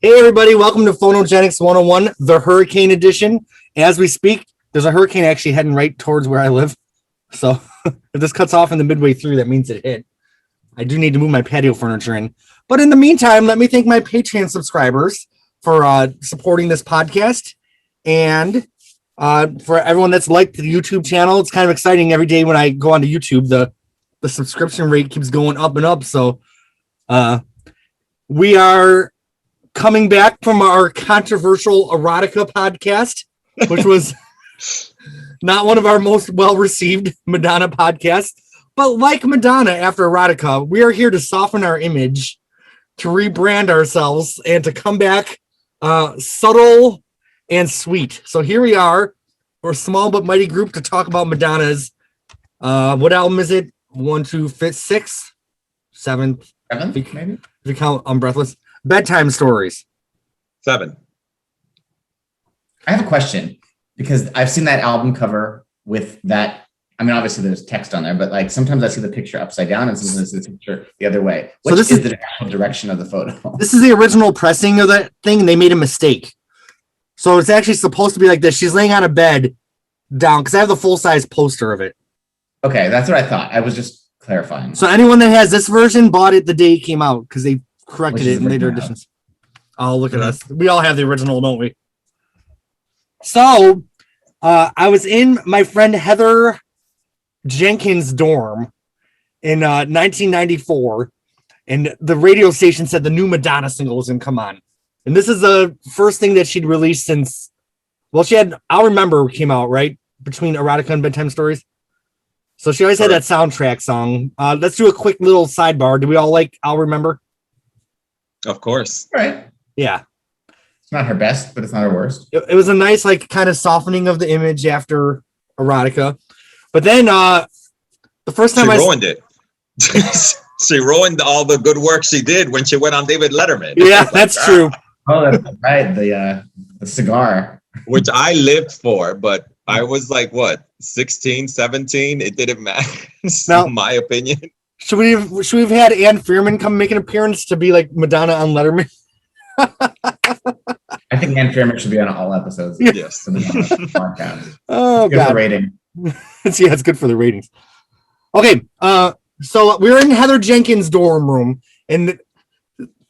Hey everybody, welcome to Phonogenics 101, the Hurricane Edition. As we speak, there's a hurricane actually heading right towards where I live. So if this cuts off in the midway through, that means it hit. I do need to move my patio furniture in. But in the meantime, let me thank my Patreon subscribers for supporting this podcast. And for everyone that's liked the YouTube channel, it's kind of exciting every day when I go onto YouTube. The subscription rate keeps going up and up. So we are coming back from our controversial Erotica podcast, which was not one of our most well-received Madonna podcasts. But like Madonna after Erotica, we are here to soften our image, to rebrand ourselves, and to come back subtle and sweet. So here we are. We're a small but mighty group to talk about Madonna's, what album is it? 1, 2, 5, 6, 7, maybe? If you count I'm Breathless. Bedtime Stories. 7. I have a question because I've seen that album cover with that. I mean, obviously there's text on there, but like sometimes I see the picture upside down and sometimes I see the picture the other way. Which is the actual direction of the photo? This is the original pressing of that thing, and they made a mistake. So it's actually supposed to be like this. She's laying on a bed down, because I have the full-size poster of it. Okay, that's what I thought. I was just clarifying. So anyone that has this version bought it the day it came out, because they corrected it in later editions. Oh, look at us. We all have the original, don't we? So I was in my friend Heather Jenkins' dorm in 1994, and the radio station said the new Madonna single was going to come on. And this is the first thing that she'd released since, well, she had I'll Remember came out, right? Between Erotica and Bedtime Stories. So she always had that soundtrack song. Let's do a quick little sidebar. Do we all like I'll Remember? Of course. Right. Yeah. It's not her best, but it's not her worst. It was a nice, like, kind of softening of the image after Erotica. But then the first time she ruined it. She ruined all the good work she did when she went on David Letterman. Yeah, that's true. Oh, that's right. The cigar. Which I lived for, but I was like, what, 16, 17? It didn't matter. Now, my opinion. Should we have had Ann Fearman come make an appearance to be like Madonna on Letterman? I think Ann Fearman should be on all episodes. Yes. Podcast. Oh, good God. for rating. Yeah, it's good for the ratings. Okay, so we were in Heather Jenkins' dorm room, and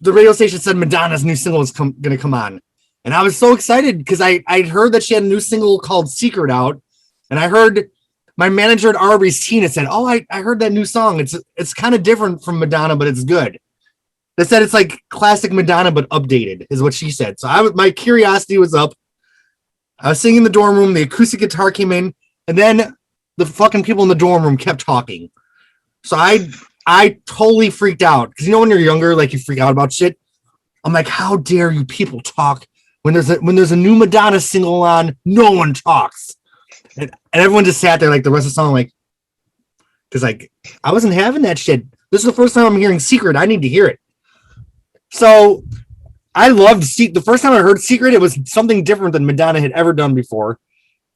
the radio station said Madonna's new single is going to come on. And I was so excited because I'd heard that she had a new single called Secret out, and I heard my manager at Arby's, Tina, said, "Oh, I heard that new song. It's kind of different from Madonna, but it's good." They said it's like classic Madonna, but updated, is what she said. So my curiosity was up. I was singing in the dorm room. The acoustic guitar came in, and then the fucking people in the dorm room kept talking. So I totally freaked out because when you're younger, like you freak out about shit. I'm like, how dare you people talk when there's a new Madonna single on? No one talks. And everyone just sat there like the rest of the song, like, because like I wasn't having that shit. This is the first time I'm hearing Secret. I need to hear it. So I loved the first time I heard Secret. It was something different than Madonna had ever done before.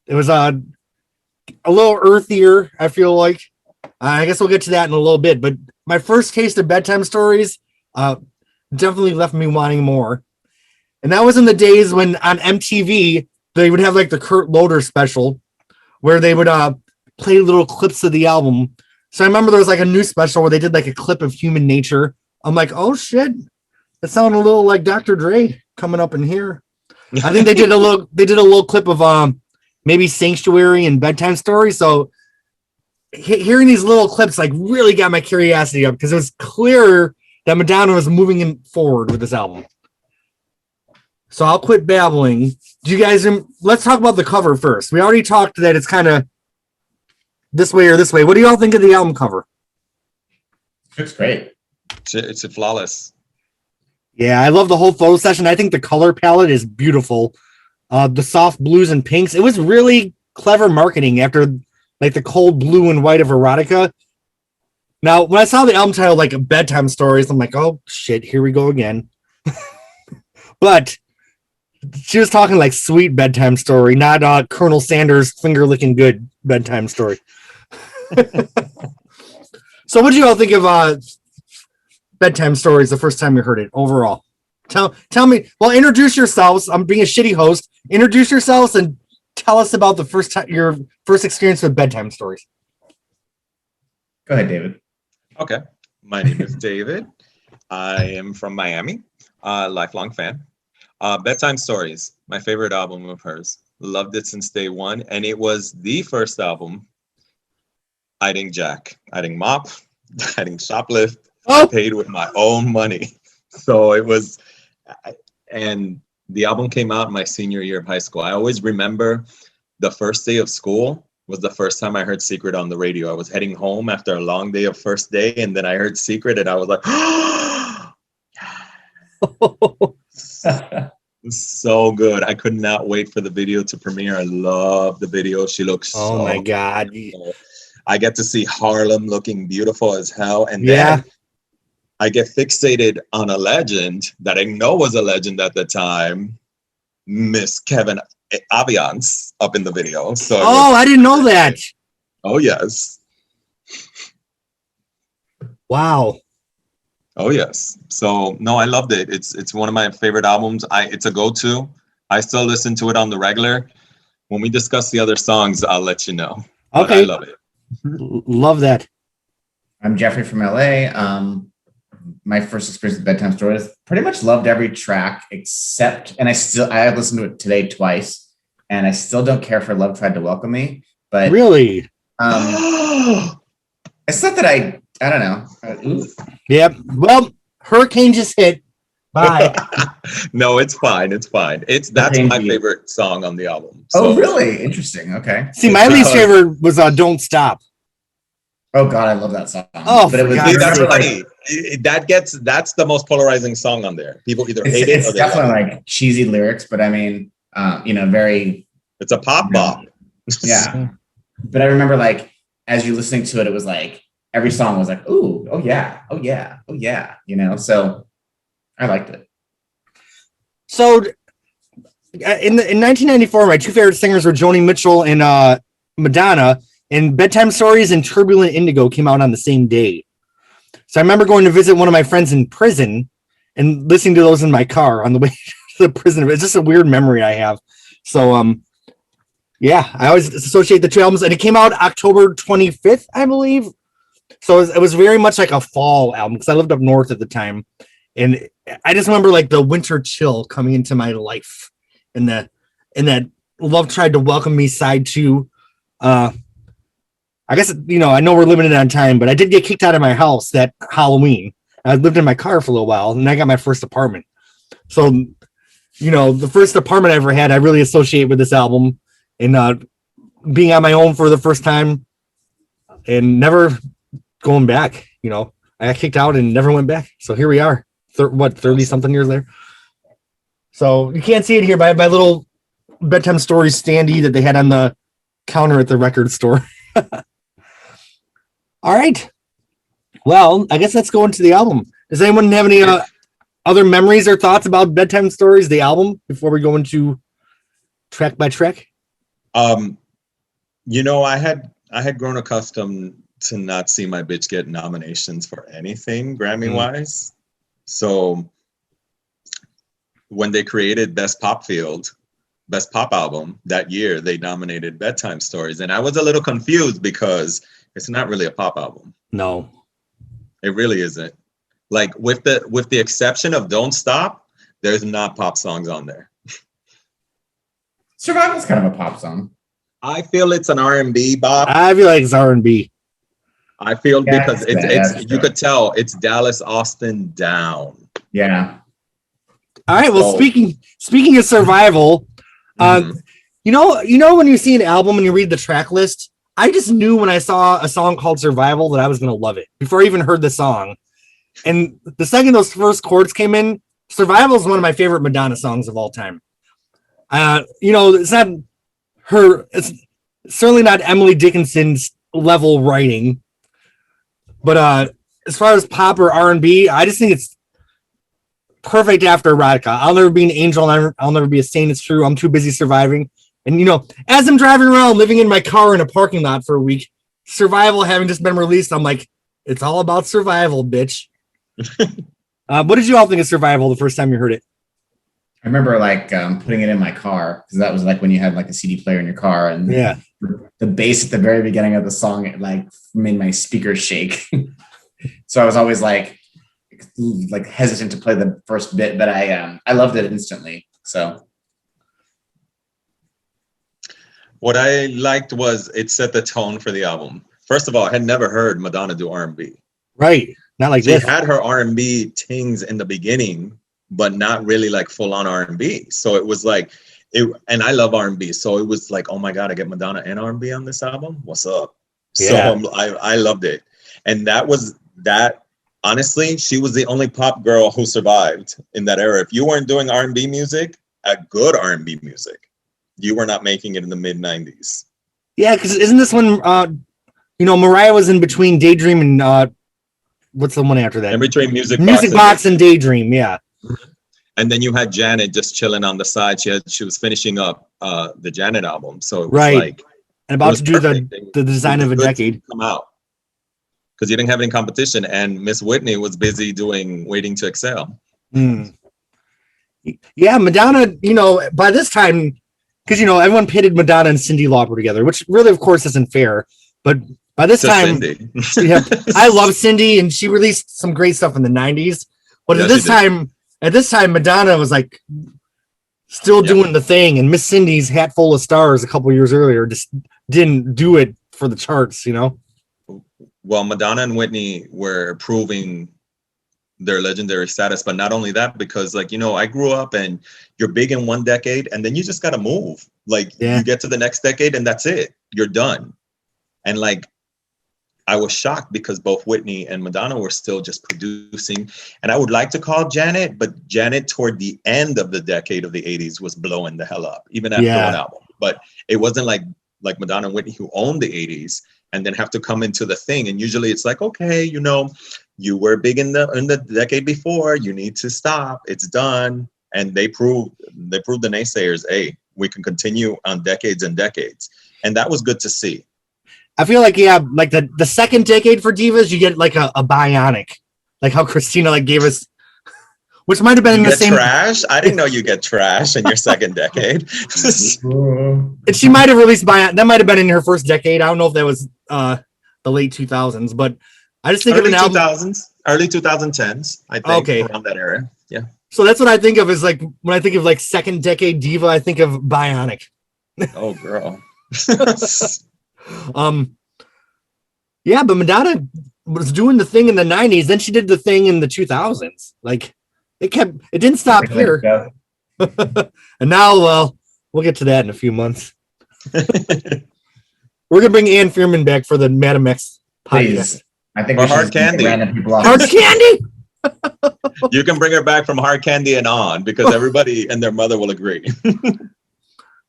It was a little earthier. I feel like. I guess we'll get to that in a little bit. But my first taste of Bedtime Stories definitely left me wanting more. And that was in the days when on MTV they would have like the Kurt Loder special, where they would play little clips of the album. So I remember there was like a new special where they did like a clip of Human Nature. I'm like, oh shit, that sounded a little like Dr. Dre coming up in here. I think they did a little clip of maybe Sanctuary and Bedtime Story. So hearing these little clips like really got my curiosity up because it was clear that Madonna was moving forward with this album. So I'll quit babbling. Do you guys? Let's talk about the cover first. We already talked that it's kind of this way or this way. What do y'all think of the album cover? It's great. It's a flawless. Yeah, I love the whole photo session. I think the color palette is beautiful. The soft blues and pinks. It was really clever marketing after like the cold blue and white of Erotica. Now, when I saw the album title, like Bedtime Stories, I'm like, oh shit, here we go again. But she was talking like sweet bedtime story, not Colonel Sanders finger licking good bedtime story. So what did you all think of Bedtime Stories the first time you heard it overall? Tell me. Well, introduce yourselves. I'm being a shitty host. Introduce yourselves and tell us about your first experience with bedtime stories. Go ahead, David. Okay. My name is David. I am from Miami, lifelong fan. Bedtime Stories, my favorite album of hers. Loved it since day one. And it was the first album I didn't jack. I didn't mop. I didn't shoplift. I paid with my own money. So it was, and the album came out my senior year of high school. I always remember the first day of school was the first time I heard Secret on the radio. I was heading home after a long day of first day, and then I heard Secret, and I was like, so good. I could not wait for the video to premiere. I love the video. She looks oh my God. Beautiful. I get to see Harlem looking beautiful as hell. And then I get fixated on a legend that I know was a legend at the time, Miss Kevin Aviance up in the video. So I didn't know that. Oh yes. Wow. Oh yes. So no, I loved it. It's one of my favorite albums. It's a go-to. I still listen to it on the regular. When we discuss the other songs, I'll let you know. But okay. I love it. Love that. I'm Jeffrey from LA. My first experience with Bedtime Stories, pretty much loved every track except, and I listened to it today twice, and I still don't care for Love Tried to Welcome Me. But really, it's not that I don't know. Yep. Well, Hurricane just hit. Bye. No, it's fine. It's fine. That's my favorite song on the album. So. Oh, really? Interesting. Okay. See, my least favorite was Don't Stop. Oh God, I love that song. Oh, but it was that's the most polarizing song on there. People either hate it or they definitely love it. like cheesy lyrics, but I mean, very. It's a pop bop. Yeah, but I remember like as you're listening to it, it was like every song was like, ooh, oh yeah, oh yeah, oh yeah, So I liked it. So in 1994, my two favorite singers were Joni Mitchell and Madonna. And Bedtime Stories and Turbulent Indigo came out on the same day. So I remember going to visit one of my friends in prison and listening to those in my car on the way to the prison. It's just a weird memory I have. So, I always associate the two albums. And it came out October 25th, I believe. So it was very much like a fall album because I lived up north at the time. And I just remember like the winter chill coming into my life. And that Love Tried to Welcome Me side 2. I guess, I know we're limited on time, but I did get kicked out of my house that Halloween. I lived in my car for a little while, and I got my first apartment. So, the first apartment I ever had, I really associate with this album and being on my own for the first time and never going back. I got kicked out and never went back. So here we are, 30-something years later. So you can't see it here, but I have my little Bedtime Stories standee that they had on the counter at the record store. All right. Well, I guess let's go into the album. Does anyone have any other memories or thoughts about Bedtime Stories, the album, before we go into track by track? I had grown accustomed to not see my bitch get nominations for anything Grammy wise. So when they created Best Pop Album that year, they nominated Bedtime Stories, and I was a little confused because it's not really a pop album. No, it really isn't. Like with the exception of Don't Stop, there's not pop songs on there. Survival's kind of a pop song. I feel it's an R&B bop. I feel like it's R&B. I feel because it's you could tell it's Dallas Austin down. Yeah. All right. Well, speaking of Survival, when you see an album and you read the track list, I just knew when I saw a song called Survival that I was going to love it before I even heard the song. And the second those first chords came in, Survival is one of my favorite Madonna songs of all time. It's not it's certainly not Emily Dickinson's level writing, but as far as pop or R&B, I just think it's perfect after Erotica. I'll never be an angel. I'll never be a saint. It's true. I'm too busy surviving. And, as I'm driving around, living in my car in a parking lot for a week, Survival having just been released, I'm like, it's all about survival, bitch. What did you all think of Survival the first time you heard it? I remember like putting it in my car because that was like when you had like a CD player in your car, and Yeah. the bass at the very beginning of the song, it like made my speakers shake. So I was always like hesitant to play the first bit, but I loved it instantly. So What I liked was it set the tone for the album. First of all, I had never heard Madonna do R&B. Right. Not like She this. had her R&B tings in the beginning, but not really like full on R&B. So it was like it, and I love R&B. So it was like, oh my God, I get Madonna and R&B on this album. What's up? Yeah. So I loved it. And that honestly, she was the only pop girl who survived in that era. If you weren't doing R&B music, a good R&B music, you were not making it in the mid 90s. Yeah, because isn't this when Mariah was in between Daydream and what's the one after that? In between Music Box and Daydream, yeah. And then you had Janet just chilling on the side. She was finishing up the Janet album. So it was Right. like And about was to do perfect. the design of a Good to decade. come out. Because you didn't have any competition, and Miss Whitney was busy doing Waiting to Exhale. Mm. Yeah, Madonna, by this time, because everyone pitted Madonna and Cyndi Lauper together, which really, of course, isn't fair. But by this To time, Cindy. yeah, I love Cyndi, and she released some great stuff in the 90s. But Yeah, at this time, Madonna was like still doing the thing, and Miss Cindy's Hat Full of Stars a couple years earlier just didn't do it for the charts, Well, Madonna and Whitney were proving their legendary status, but not only that, because I grew up and you're big in one decade and then you just got to move. You get to the next decade and that's it. You're done. And I was shocked because both Whitney and Madonna were still just producing. And I would like to call Janet, but Janet toward the end of the decade of the 80s was blowing the hell up, even after one album. But it wasn't like Madonna and Whitney who owned the 80s and then have to come into the thing. And usually it's like, okay, you were big in the decade before, you need to stop, it's done. And they proved the naysayers, hey, we can continue on decades and decades. And that was good to see. I feel like, the second decade for divas, you get like a bionic, like how Christina gave us, which might have been in the same trash. I didn't know you get trash in your second decade. And she might have released that might have been in her first decade. I don't know if that was the late 2000s, but I just think early of an album 2000s, early 2010s, I think, okay, around that era. Yeah. So that's what I think of is when I think of second decade diva, I think of bionic. Oh, girl. Yeah, but Madonna was doing the thing in the 90s, then she did the thing in the 2000s. It didn't stop here. And now, we'll get to that in a few months. We're gonna bring Ann Fearman back for the Madam X podcast. Please. I think or Hard Candy. Hard Candy. You can bring her back from Hard Candy and on, because everybody and their mother will agree.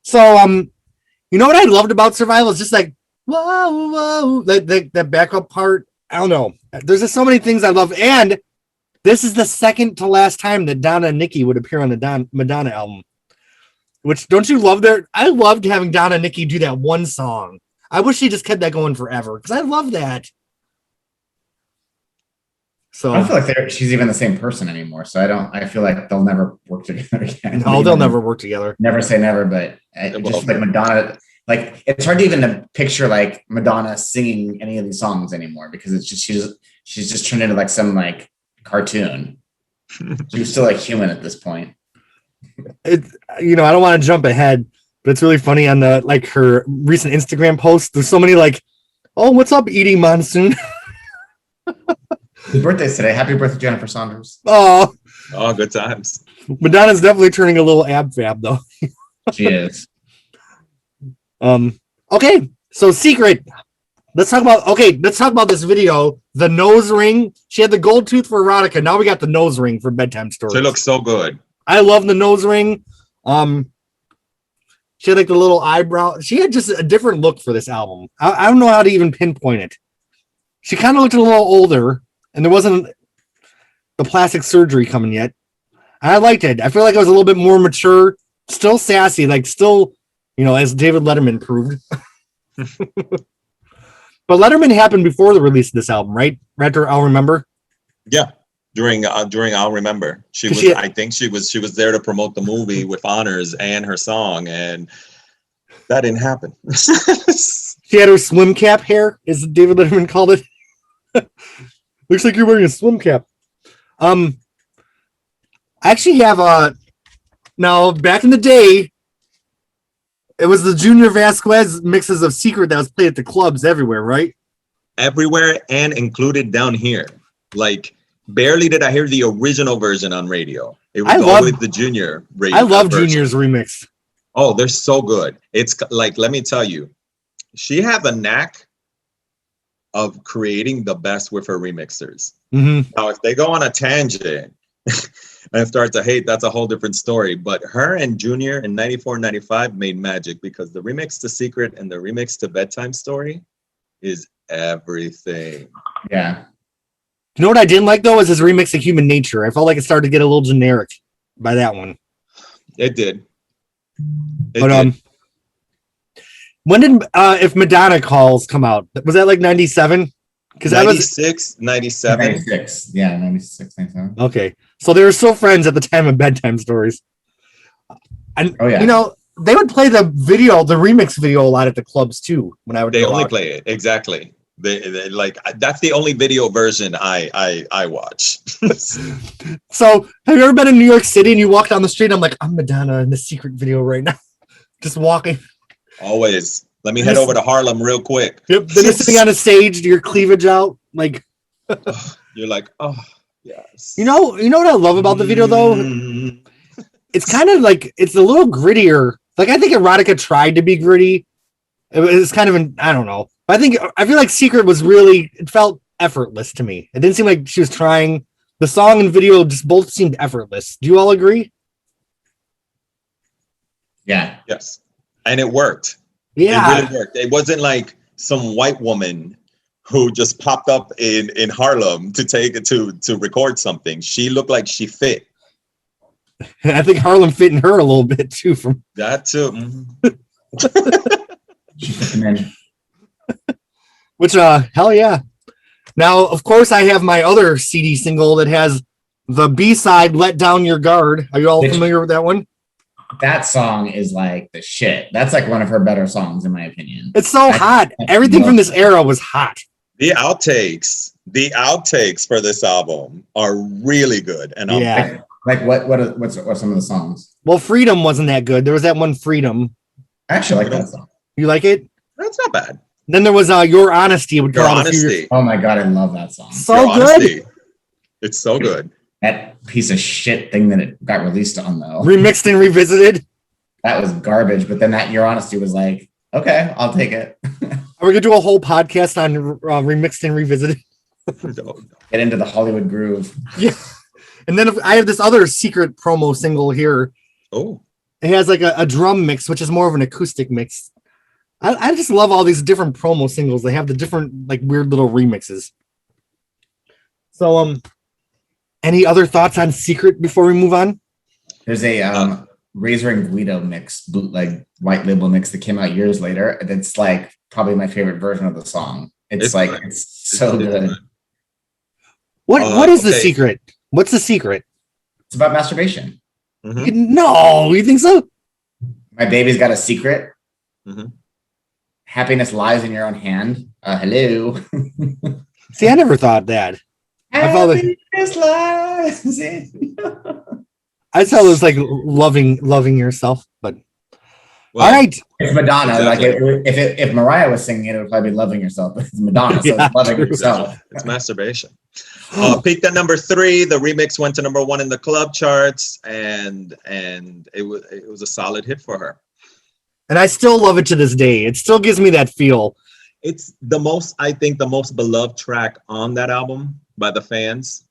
So, what I loved about Survival is just whoa, whoa, that backup part. I don't know. There's just so many things I love, and this is the second to last time that Donna and Nikki would appear on the Madonna album. Which, don't you love that? I loved having Donna and Nikki do that one song. I wish she just kept that going forever because I love that. So I don't feel like she's even the same person anymore. So I feel like they'll never work together again. No, they'll never work together. Never say never, but just like Madonna, it's hard to even picture Madonna singing any of these songs anymore because it's just she's just turned into some cartoon. She's still human at this point. I don't want to jump ahead, but it's really funny on the her recent Instagram posts. There's so many oh, what's up, Eating Monsoon? His birthday's today. Happy birthday, Jennifer Saunders. Oh, Good times. Madonna's definitely turning a little ab fab though. She is. Okay, so Secret. Let's talk about this video. The nose ring. She had the gold tooth for Erotica. Now we got the nose ring for Bedtime Story. She looks so good. I love the nose ring. She had the little eyebrow. She had just a different look for this album. I don't know how to even pinpoint it. She kind of looked a little older, and there wasn't the plastic surgery coming yet. I liked it. I feel like it was a little bit more mature, still sassy, still, as David Letterman proved. But Letterman happened before the release of this album, right? After I'll Remember. Yeah. during I'll Remember. I think she was there to promote the movie with honors and her song, and that didn't happen. She had her swim cap hair, as David Letterman called it. Looks like you're wearing a swim cap. I actually have now back in the day, it was the Junior Vasquez mixes of Secret that was played at the clubs everywhere, right? Everywhere, and included down here. Like, barely did I hear the original version on radio. It was always the Junior radio. I love version. Junior's remix. Oh, they're so good. It's like, let me tell you, she has a knack of creating the best with her remixers. Mm-hmm. Now, if they go on a tangent and start to hate, that's a whole different story. But her and Junior in 94, 95 made magic, because the remix to Secret and the remix to Bedtime Story is everything. Yeah. You know what I didn't like, though, is his remix of Human Nature. I felt like it started to get a little generic by that one. It did. When did If Madonna Calls come out? Was that like 97? Because that was 96, 97. 96. Yeah, 96, 97. Okay. So they were still friends at the time of Bedtime Stories. And you know, they would play the remix video a lot at the clubs too. When I would play it. Exactly. They like, that's the only video version I watch. So have you ever been in New York City and you walk down the street and I'm like, I'm Madonna in the Secret video right now. Just walking. Always. Let me head over to Harlem real quick. Yep. Then you're sitting on a stage, your cleavage out, like you're like, oh yes. You know what I love about the video though? It's kind of like, it's a little grittier. Like, I think Erotica tried to be gritty. It was kind of I don't know. But I feel like Secret was really, it felt effortless to me. It didn't seem like she was trying. The song and video just both seemed effortless. Do you all agree? Yeah. Yes. And it worked. Yeah. It really worked. It wasn't like some white woman who just popped up in Harlem to take it to record something. She looked like she fit. I think Harlem fit in her a little bit too. From that too. Which hell yeah. Now, of course, I have my other CD single that has the B-side, Let Down Your Guard. Are you all familiar with that one? That song is like the shit. That's like one of her better songs, in my opinion. It's so hot. Everything from this era was hot. The outtakes for this album are really good. And like what's some of the songs? Well, Freedom wasn't that good. There was that one, Freedom. I actually like that song. You like it? That's not bad. Then there was Your Honesty. Your Honesty. Oh my god, I love that song. So good. It's so good. That piece of shit thing that it got released on though. Remixed and Revisited. That was garbage. But then that Your Honesty was like, okay, I'll take it. Are we gonna do a whole podcast on Remixed and Revisited? Get into the Hollywood groove. Yeah. And then I have this other Secret promo single here. Oh. It has like a drum mix, which is more of an acoustic mix. I just love all these different promo singles. They have the different like weird little remixes. So any other thoughts on Secret before we move on? There's a Razor and Guido mix, bootleg white label mix that came out years later. That's like probably my favorite version of the song. It's so good. What is the secret? What's the secret? It's about masturbation. Mm-hmm. No, you think so? My baby's got a secret. Mm-hmm. Happiness lies in your own hand. Hello. See, I never thought that. Happiness lies in I thought it was like loving yourself, but well, all right. It's Madonna. Exactly. Like if Mariah was singing it, it would probably be loving yourself. But it's Madonna, so it's loving yourself. It's masturbation. Peaked at number 3. The remix went to number 1 in the club charts, and it was a solid hit for her. And I still love it to this day. It still gives me that feel. It's the most beloved track on that album by the fans.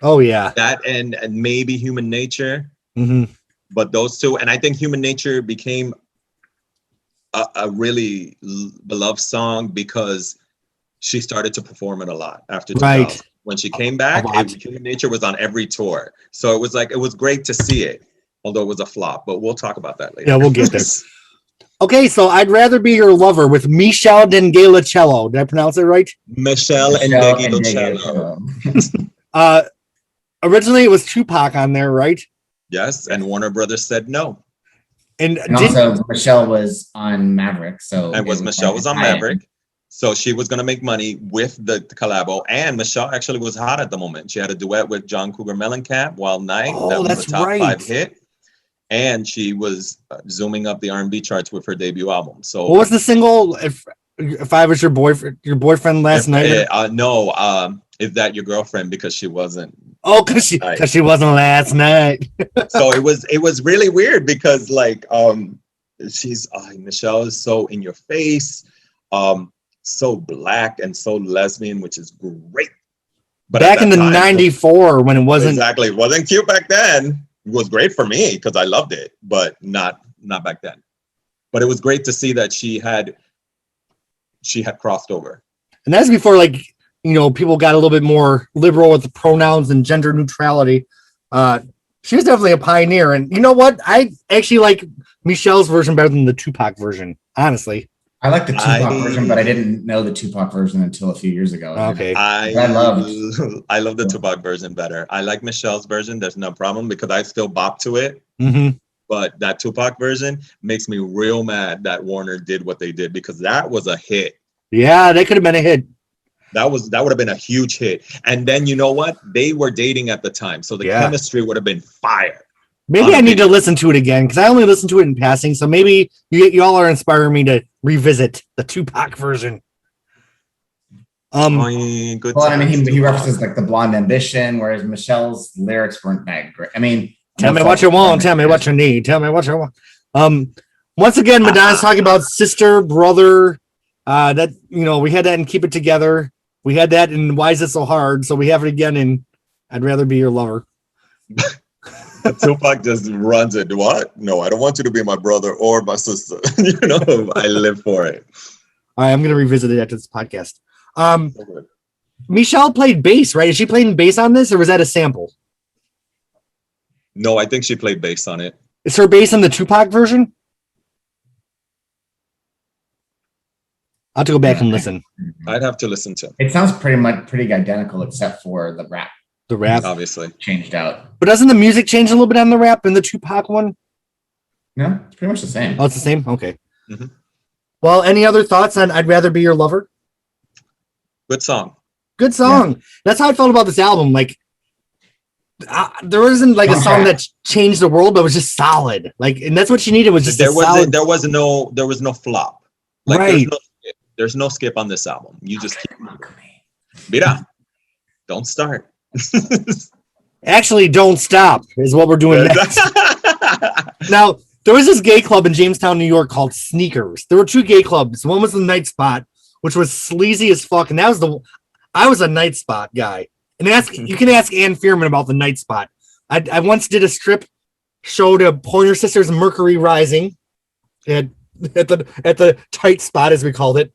Oh yeah. That and maybe Human Nature. Mm-hmm. But those two, and I think Human Nature became a really beloved song because she started to perform it a lot after 2000. Right. When she came back, Human Nature was on every tour. So it was great to see it, although it was a flop. But we'll talk about that later. Yeah, we'll get there. Okay, so I'd Rather Be Your Lover with Michelle Dengelacello. Did I pronounce it right? Michelle Dengelacello. originally it was Tupac on there, right? Yes, and Warner Brothers said no. And also Michelle was on Maverick, so Michelle was on Maverick. So she was going to make money with the collabo, and Michelle actually was hot at the moment. She had a duet with John Cougar Mellencamp, Wild Night. Oh, that was a top right. 5 hit. And she was zooming up the R&B charts with her debut album. So what was the single? If I was your boyfriend last night? No, is that your girlfriend? Because she wasn't. Oh, because she wasn't last night. So it was really weird because like Michelle is so in your face, so black and so lesbian, which is great. But back in the '94 when it wasn't exactly, it wasn't cute back then. It was great for me because I loved it, but not back then. But it was great to see that she had crossed over. And that's before, like, you know, people got a little bit more liberal with the pronouns and gender neutrality. She was definitely a pioneer. And you know what? I actually like Michelle's version better than the Tupac version, honestly. I like the Tupac version, but I didn't know the Tupac version until a few years ago. Okay. I love the Tupac version better. I like Michelle's version. There's no problem because I still bop to it. Mm-hmm. But that Tupac version makes me real mad that Warner did what they did because that was a hit. Yeah, that could have been a hit. That would have been a huge hit. And then you know what? They were dating at the time, so the chemistry would have been fire. Maybe I need to listen to it again because I only listened to it in passing. So maybe you all are inspiring me to revisit the Tupac version. Well, I mean, he references like the Blonde Ambition, whereas Michelle's lyrics weren't that great. I mean, tell me what you want, tell me what you need, tell me what you want. Once again, Madonna's talking about sister, brother. That, you know, we had that in Keep It Together. We had that in Why Is It So Hard? So we have it again in I'd Rather Be Your Lover. Tupac just runs it. What? No, I don't want you to be my brother or my sister. You know, I live for it. All right, I'm going to revisit it after this podcast. Michelle played bass, right? Is she playing bass on this, or was that a sample? No, I think she played bass on it. Is her bass in the Tupac version? I'll have to go back and listen. I'd have to listen to it. It sounds pretty identical, except for the rap. The rap obviously changed out. But doesn't the music change a little bit on the rap in the Tupac one? No, it's pretty much the same. Oh, it's the same? Okay. Mm-hmm. Well, any other thoughts on I'd Rather Be Your Lover? Good song. Good song. Yeah. That's how I felt about this album. Like, there wasn't like a song that changed the world, but it was just solid. Like, and that's what she needed was just there was no flop. Like, right. There's no skip on this album. You just keep Mira, don't start. Actually, don't stop is what we're doing next. Now, there was this gay club in Jamestown, New York called Sneakers. There were 2 gay clubs. One was the Night Spot, which was sleazy as fuck, and I was a Night Spot guy. And you can ask Ann Fearman about the Night Spot. I once did a strip show to Pointer Sisters Mercury Rising at the tight spot, as we called it.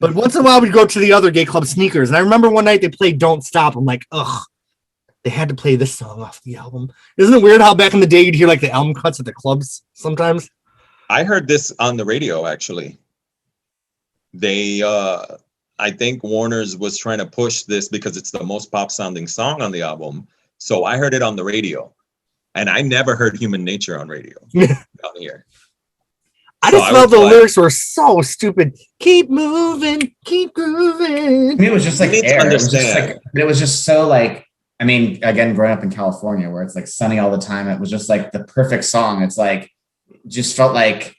But once in a while, we'd go to the other gay club, Sneakers. And I remember one night they played Don't Stop. I'm like, ugh, they had to play this song off the album. Isn't it weird how back in the day you'd hear like the album cuts at the clubs sometimes? I heard this on the radio, actually. I think Warner's was trying to push this because it's the most pop sounding song on the album. So I heard it on the radio. And I never heard Human Nature on radio down here. I just felt the lyrics were so stupid. Keep moving, keep grooving. I mean, it was just like air. It was just so like, I mean, again, growing up in California where it's like sunny all the time, it was just like the perfect song. It's like, just felt like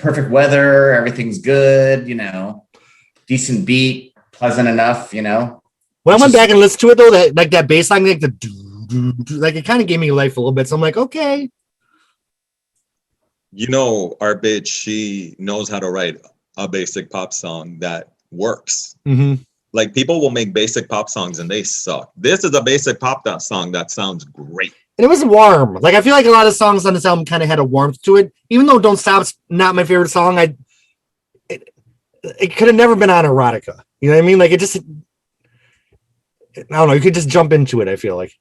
perfect weather, everything's good, you know, decent beat, pleasant enough, you know. When I went back and listened to it though, that bass line, like like it kind of gave me life a little bit. So I'm like, okay. You know, our bitch, she knows how to write a basic pop song that works. Mm-hmm. Like, people will make basic pop songs and they suck. This is a basic pop song that sounds great. And it was warm. Like, I feel like a lot of songs on this album kind of had a warmth to it. Even though Don't Stop's not my favorite song, it could have never been on Erotica. You know what I mean? Like, it just, I don't know. You could just jump into it, I feel like.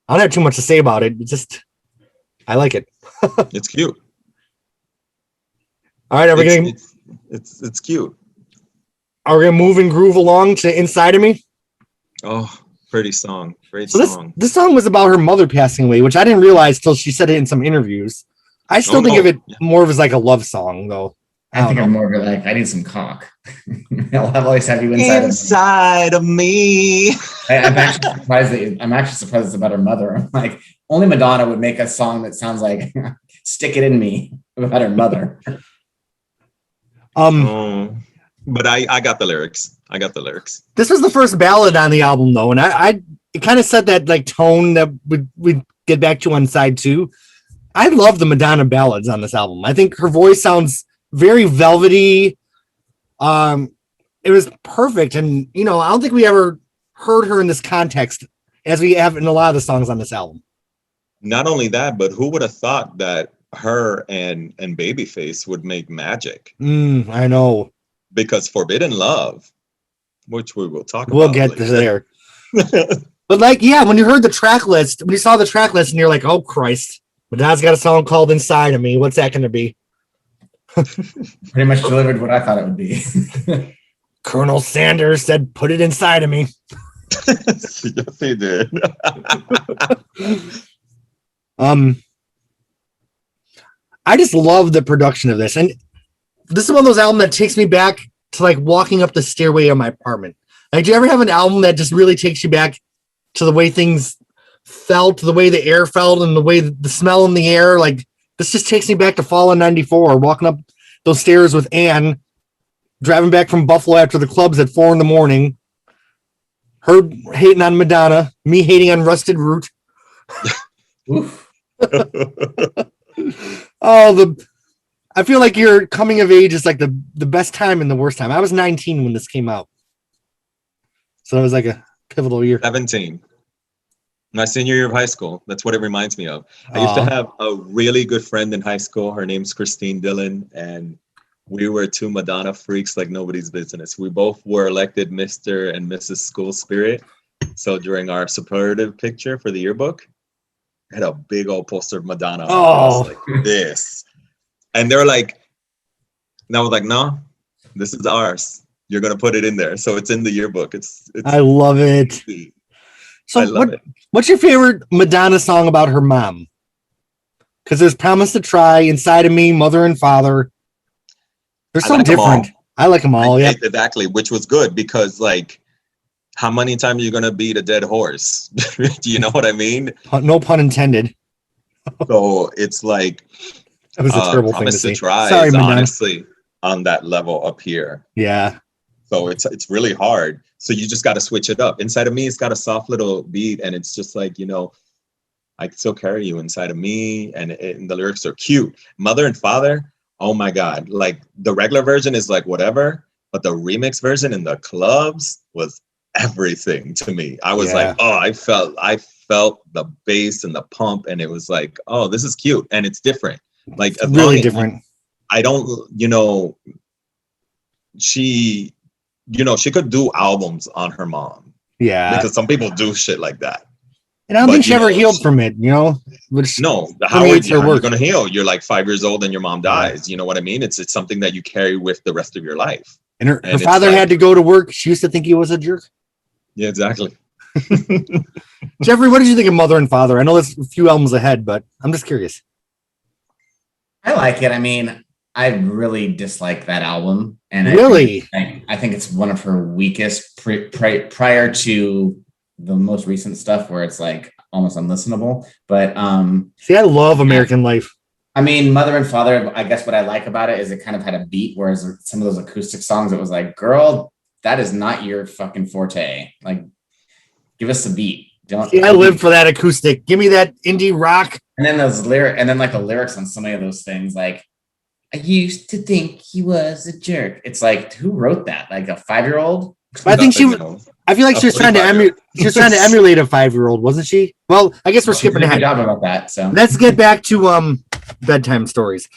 I don't have too much to say about it. It just, I like it. It's cute. All right, it's cute. Are we gonna move and groove along to Inside of Me? Oh, Pretty song. Great So song. this song was about her mother passing away, which I didn't realize till she said it in some interviews. I still think of it more of as like a love song, though. I think I'm more of like, I need some cock. I'll always have you inside of me. I'm actually surprised it's about her mother. I'm like, only Madonna would make a song that sounds like "Stick It in Me" about her mother. But I got the lyrics. This was the first ballad on the album, though, and it kind of set that like tone that we'd get back to on side 2. I love the Madonna ballads on this album. I think her voice sounds very velvety. It was perfect, and I don't think we ever heard her in this context as we have in a lot of the songs on this album. Not only that, but who would have thought that her and Babyface would make magic? I know. Because Forbidden Love, which we will talk about. We'll get to there. But when you heard the track list, when you saw the track list and you're like, oh Christ, Madonna's got a song called Inside of Me. What's that going to be? Pretty much delivered what I thought it would be. Colonel Sanders said, put it inside of me. Yes, he did. I just love the production of this. And this is one of those albums that takes me back to like walking up the stairway of my apartment. Like, do you ever have an album that just really takes you back to the way things felt, to the way the air felt, and the way the smell in the air? Like, this just takes me back to fall in '94, walking up those stairs with Ann, driving back from Buffalo after the clubs at 4 a.m. Her hating on Madonna, me hating on Rusted Root. I feel like your coming of age is like the best time and the worst time. I was 19 when this came out. So it was like a pivotal year. 17. My senior year of high school. That's what it reminds me of. I used to have a really good friend in high school. Her name's Christine Dillon, and we were 2 Madonna freaks like nobody's business. We both were elected Mr. and Mrs. School Spirit. So during our superlative picture for the yearbook, I had a big old poster of Madonna like this. And they were like, and I was like, no, this is ours. You're going to put it in there. So it's in the yearbook. It's I love it. So what's your favorite Madonna song about her mom? Because there's Promise to Try, Inside of Me, Mother and Father. They're so different. I like them all. Yeah, exactly. Which was good because like, how many times are you going to beat a dead horse? Do you know what I mean? No pun intended. So it's like, that was a terrible thing to say. Sorry, Madonna. Honestly, on that level up here. Yeah. So it's really hard. So you just got to switch it up. Inside of Me, it's got a soft little beat, and it's just like, I can still carry you inside of me, and the lyrics are cute. Mother and Father, oh my God! Like the regular version is like whatever, but the remix version in the clubs was everything to me. I was like, oh, I felt the bass and the pump, and it was like, oh, this is cute, and it's different. Like it's really different. I don't, she could do albums on her mom. Yeah. Because some people do shit like that. And I don't think she ever healed from it, Which how are you going to heal? You're like 5 years old and your mom dies. You know what I mean? It's something that you carry with the rest of your life. And her father had to go to work. She used to think he was a jerk. Yeah, exactly. Jeffrey, what did you think of Mother and Father? I know there's a few albums ahead, but I'm just curious. I like it. I mean, I really dislike that album, and I think it's one of her weakest prior to the most recent stuff, where it's like almost unlistenable. But see, I love American Life. I mean, Mother and Father. I guess what I like about it is it kind of had a beat, whereas some of those acoustic songs, it was like, girl, that is not your fucking forte. Like, give us a beat. I live for that acoustic. Give me that indie rock. And then those lyrics, and then like the lyrics on so many of those things, like, I used to think he was a jerk. It's like, who wrote that? Like a 5-year-old? I think I feel like she was trying to emulate. She was trying to emulate a 5-year-old, wasn't she? Well, I guess we're skipping ahead. Good job about that. So let's get back to Bedtime Stories.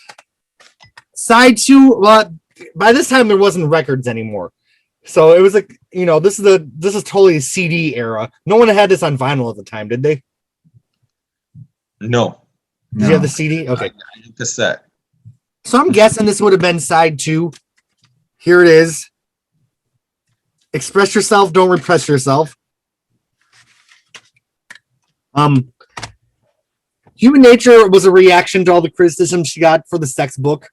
Side 2. Well, by this time there wasn't records anymore, so it was like, this is totally a CD era. No one had this on vinyl at the time, did they? No. Did you have the CD? Okay. Cassette. So I'm guessing this would have been side 2. Here it is. Express yourself, don't repress yourself. Human Nature was a reaction to all the criticism she got for the sex book.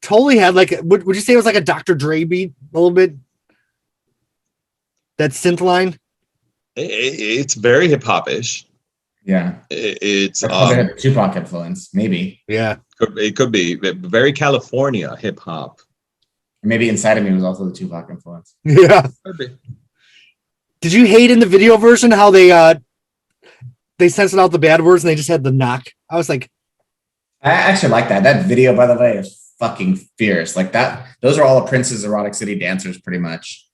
Totally had like, would you say it was like a Dr. Dre beat a little bit? That synth line? It's very hip hop-ish. Yeah. It's probably had a Tupac influence, maybe. Yeah. It could be very California hip hop. Maybe Inside of Me was also the Tupac influence. Yeah. Could be. Did you hate in the video version how they censored out the bad words and they just had the knock? I was like, I actually like that. That video, by the way, is fucking fierce. Like that. Those are all of Prince's Erotic City dancers, pretty much.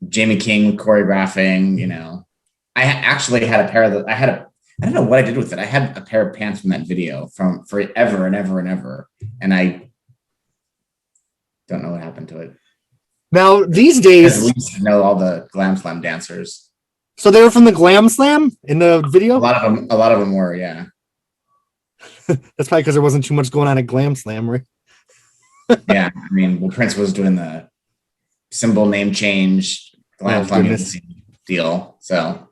Jamie King choreographing. You know, I actually had a pair of I don't know what I did with it. I had a pair of pants from that video from forever and ever and ever, and I don't know what happened to it. now these days, We used to know all the Glam Slam dancers. so they were from the Glam Slam in the video. A lot of them were, yeah. That's probably because there wasn't too much going on at Glam Slam, right? Yeah, I mean, well, Prince was doing the symbol name change, Glam Slam deal. So,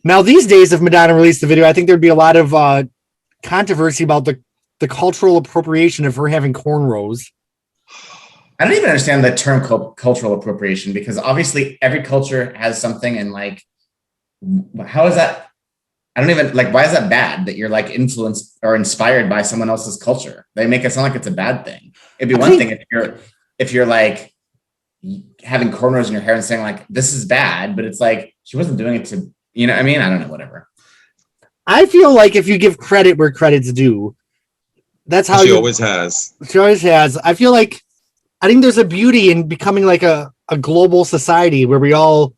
now these days, if Madonna released the video, I think there'd be a lot of controversy about the cultural appropriation of her having cornrows. I don't even understand the term cultural appropriation, because obviously every culture has something, and like, how is that? I don't even like, why is that bad that you're like influenced or inspired by someone else's culture? They make it sound like it's a bad thing. It'd be one thing if you're like having cornrows in your hair and saying like, this is bad, but it's like, she wasn't doing it to, you know what I mean? I don't know, whatever. I feel like if you give credit where credit's due, that's how She always has. She always has. I think there's a beauty in becoming like a global society where we all,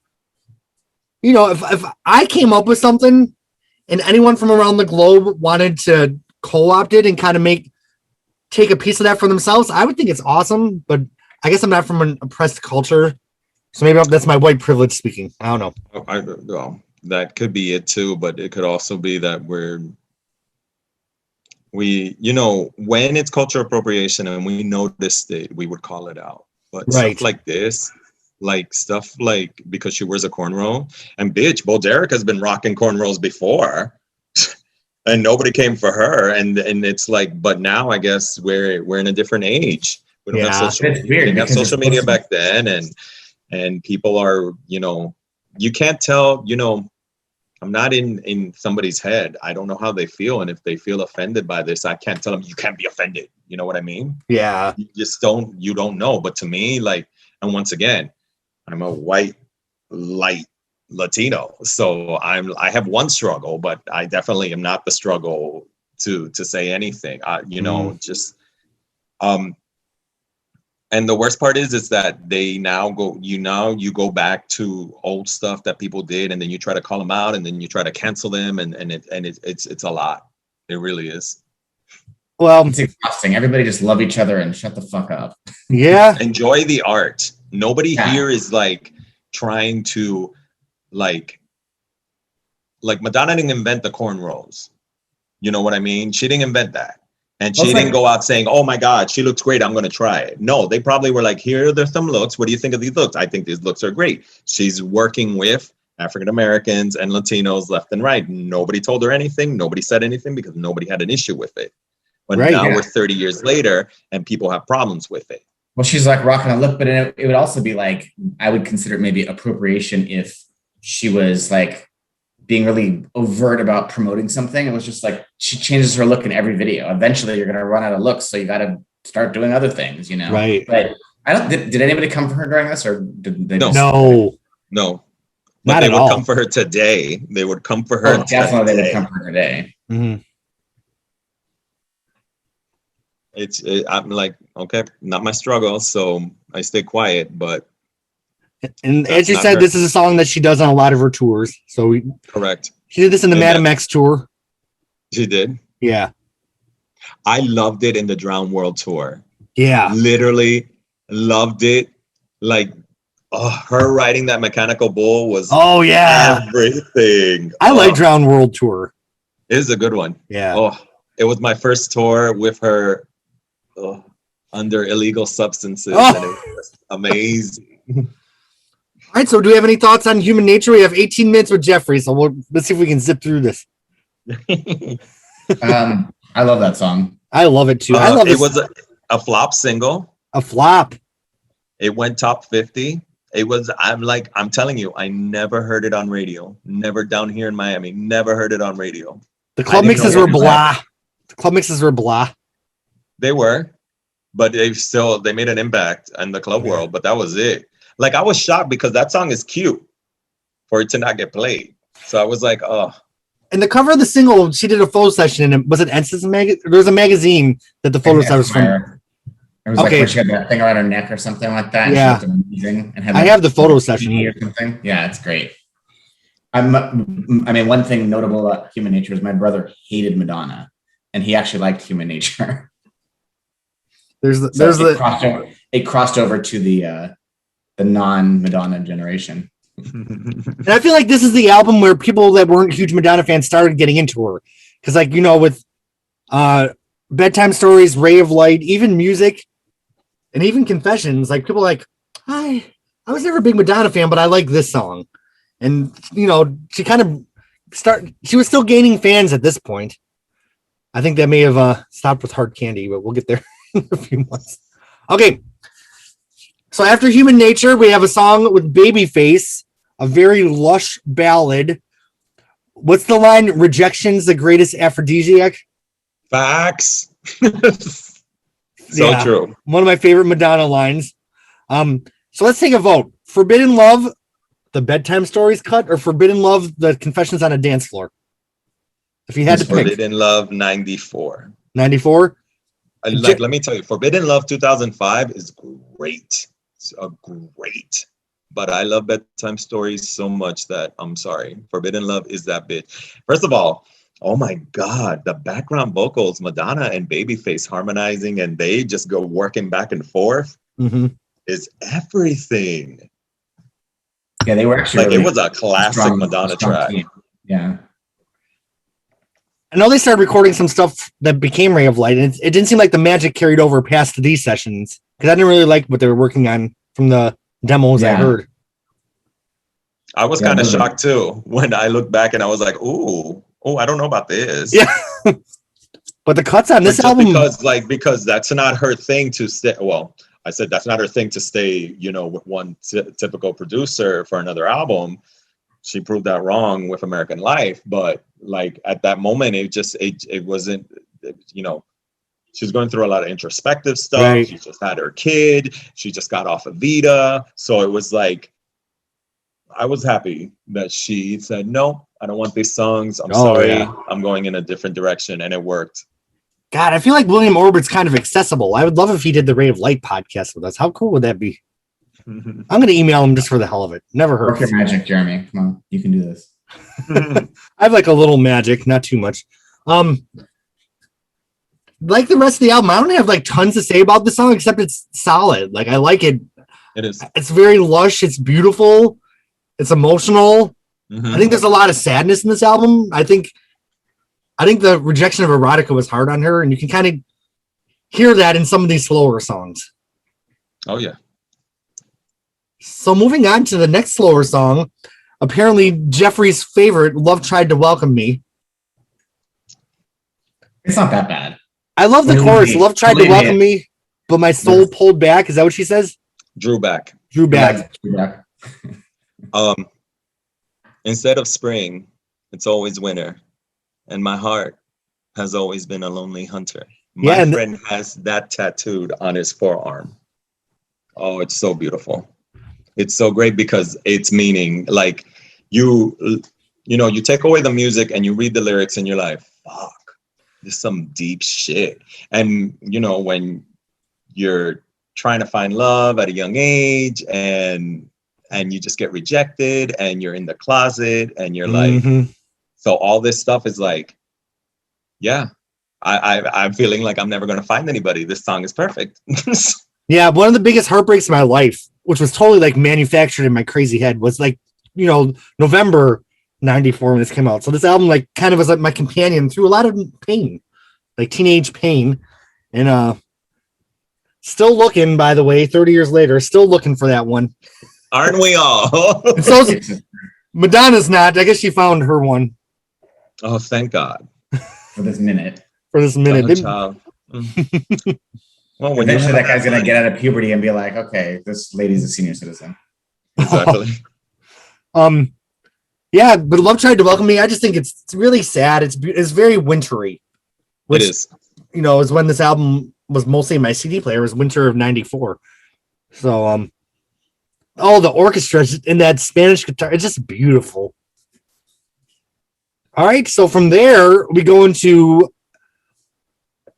you know, if I came up with something and anyone from around the globe wanted to co-opt it and kind of take a piece of that for themselves, I would think it's awesome. But I guess I'm not from an oppressed culture, so maybe that's my white privilege speaking. I don't know. Well, that could be it too, but it could also be that we, you know, when it's cultural appropriation and we noticed it, we would call it out. But right. Stuff like this, like stuff like because she wears a cornrow, and bitch, Bo Derek has been rocking cornrows before, and nobody came for her, and it's like, but now I guess we're in a different age. We don't have social media. We didn't have social media back then, and people are, you know, you can't tell, you know. I'm not in somebody's head. I don't know how they feel. And if they feel offended by this, I can't tell them you can't be offended. You know what I mean? Yeah. You don't know. But to me, like, and once again, I'm a white, light Latino. So I have one struggle, but I definitely am not the struggle to say anything. You know, just, and the worst part is that they now you go back to old stuff that people did, and then you try to call them out, and then you try to cancel them, and it's a lot. It really is. Well, it's exhausting. Everybody just love each other and shut the fuck up. Yeah. Enjoy the art. Nobody here is like trying to like Madonna didn't invent the cornrows. You know what I mean? She didn't invent that. And she didn't go out saying, oh my God, she looks great, I'm going to try it. No, they probably were like, here are some looks. What do you think of these looks? I think these looks are great. She's working with African-Americans and Latinos left and right. Nobody told her anything. Nobody said anything because nobody had an issue with it. But now we're 30 years later and people have problems with it. Well, she's like rocking a look, but it would also be like, I would consider it maybe appropriation if she was like being really overt about promoting something. It was just like, she changes her look in every video. Eventually you're going to run out of looks. So you got to start doing other things, you know? Right. But did anybody come for her during this, or did they? No. But not they at would all. come for her today. They would come for her. Definitely they would come for her today. Mm-hmm. I'm like, okay, not my struggle. So I stay quiet, but. And as you said, this is a song that she does on a lot of her tours. So correct. She did this in the Madam X tour. She did? Yeah. I loved it in the Drown World tour. Yeah. Literally loved it. Like, her riding that mechanical bull was everything. I like Drown World tour. It is a good one. Yeah. Oh, it was my first tour with her under illegal substances. And it was amazing. All right, so do we have any thoughts on Human Nature? We have 18 minutes with Jeffrey, so let's see if we can zip through this. I love that song. I love it too. I love it. This. Was a flop single. A flop. It went top 50. It was, I'm telling you, I never heard it on radio. Never down here in Miami. Never heard it on radio. The club mixes were blah. The club mixes were blah. They were, but they made an impact in the club world, but that was it. Like, I was shocked because that song is cute for it to not get played. So I was like, oh. And the cover of the single, she did a photo session, and was it Ensign's magazine? There was a magazine that the photo set was from. It was like where she had that thing around her neck or something like that. Yeah. She looked amazing and had I have the photo session or something. Yeah, it's great. I mean, one thing notable about Human Nature is my brother hated Madonna, and he actually liked Human Nature. It crossed over to the non-Madonna generation. And I feel like this is the album where people that weren't huge Madonna fans started getting into her. Because, like, you know, with Bedtime Stories, Ray of Light, even Music, and even Confessions, like, people like, I was never a big Madonna fan, but I like this song. And, you know, she kind of she was still gaining fans at this point. I think that may have stopped with Hard Candy, but we'll get there in a few months. Okay. So after Human Nature, we have a song with Babyface, a very lush ballad. What's the line? Rejection's the greatest aphrodisiac. Facts. So true. One of my favorite Madonna lines. So let's take a vote. Forbidden Love, the Bedtime Stories cut, or Forbidden Love, the Confessions on a Dance Floor? If you had to pick. Forbidden Love 94. 94? Let me tell you, Forbidden Love 2005 is great. It's great. But I love Bedtime Stories so much that I'm sorry. Forbidden Love is that bitch. First of all, oh my God, the background vocals, Madonna and Babyface harmonizing, and they just go working back and forth is everything. Yeah, they were actually like, it was a classic Madonna track. Team. Yeah. I know they started recording some stuff that became Ray of Light, and it didn't seem like the magic carried over past these sessions, because I didn't really like what they were working on from the demos I heard. I was kind of shocked too when I looked back and I was like, "Oh, I don't know about this." Yeah, but the cuts on this album, because that's not her thing to stay. Well, I said that's not her thing to stay, you know, with one typical producer for another album. She proved that wrong with American Life, but like at that moment, it wasn't, you know. She was going through a lot of introspective stuff. Right. She just had her kid. She just got off of Vita. So it was like, I was happy that she said, no, I don't want these songs. I'm sorry. Yeah. I'm going in a different direction. And it worked. God, I feel like William Orbit's kind of accessible. I would love if he did the Ray of Light podcast with us. How cool would that be? I'm going to email him just for the hell of it. Never heard. Work your magic, Jeremy. Come on. You can do this. I have like a little magic, not too much. Like the rest of the album, I don't have like tons to say about the song, except it's solid. Like, I like it. It is. It's very lush. It's beautiful. It's emotional. I think there's a lot of sadness in this album. I think the rejection of Erotica was hard on her, and you can kind of hear that in some of these slower songs. Oh, yeah. So moving on to the next slower song, apparently Jeffrey's favorite, Love Tried to Welcome Me. It's not that bad. I love the chorus. Love tried to welcome me, but my soul pulled back. Is that what she says? Drew back. Instead of spring, it's always winter. And my heart has always been a lonely hunter. My friend has that tattooed on his forearm. Oh, it's so beautiful. It's so great because it's meaning, like, you know, you take away the music and you read the lyrics and you're like, fuck. There's some deep shit. And, you know, when you're trying to find love at a young age and you just get rejected and you're in the closet and you're like, so all this stuff is like, yeah, I'm feeling like I'm never going to find anybody. This song is perfect. Yeah. One of the biggest heartbreaks of my life, which was totally like manufactured in my crazy head, was like, you know, November 94 when this came out. So this album like kind of was like my companion through a lot of pain, like teenage pain. And still looking, by the way, 30 years later, still looking for that one. Aren't we all? So Madonna's not. I guess she found her one Oh, thank God. for this minute. for this minute. Oh, child. Well, when you Eventually, have that guy's gonna money- get out of puberty and be like, "Okay, this lady's a senior citizen." Exactly. Yeah, but Love Tried to Welcome Me. I just think it's really sad. It's very wintry, which It is. you know is when this album was mostly in my CD player. It was winter of '94. So all the orchestra in that Spanish guitar, it's just beautiful. All right, so from there we go into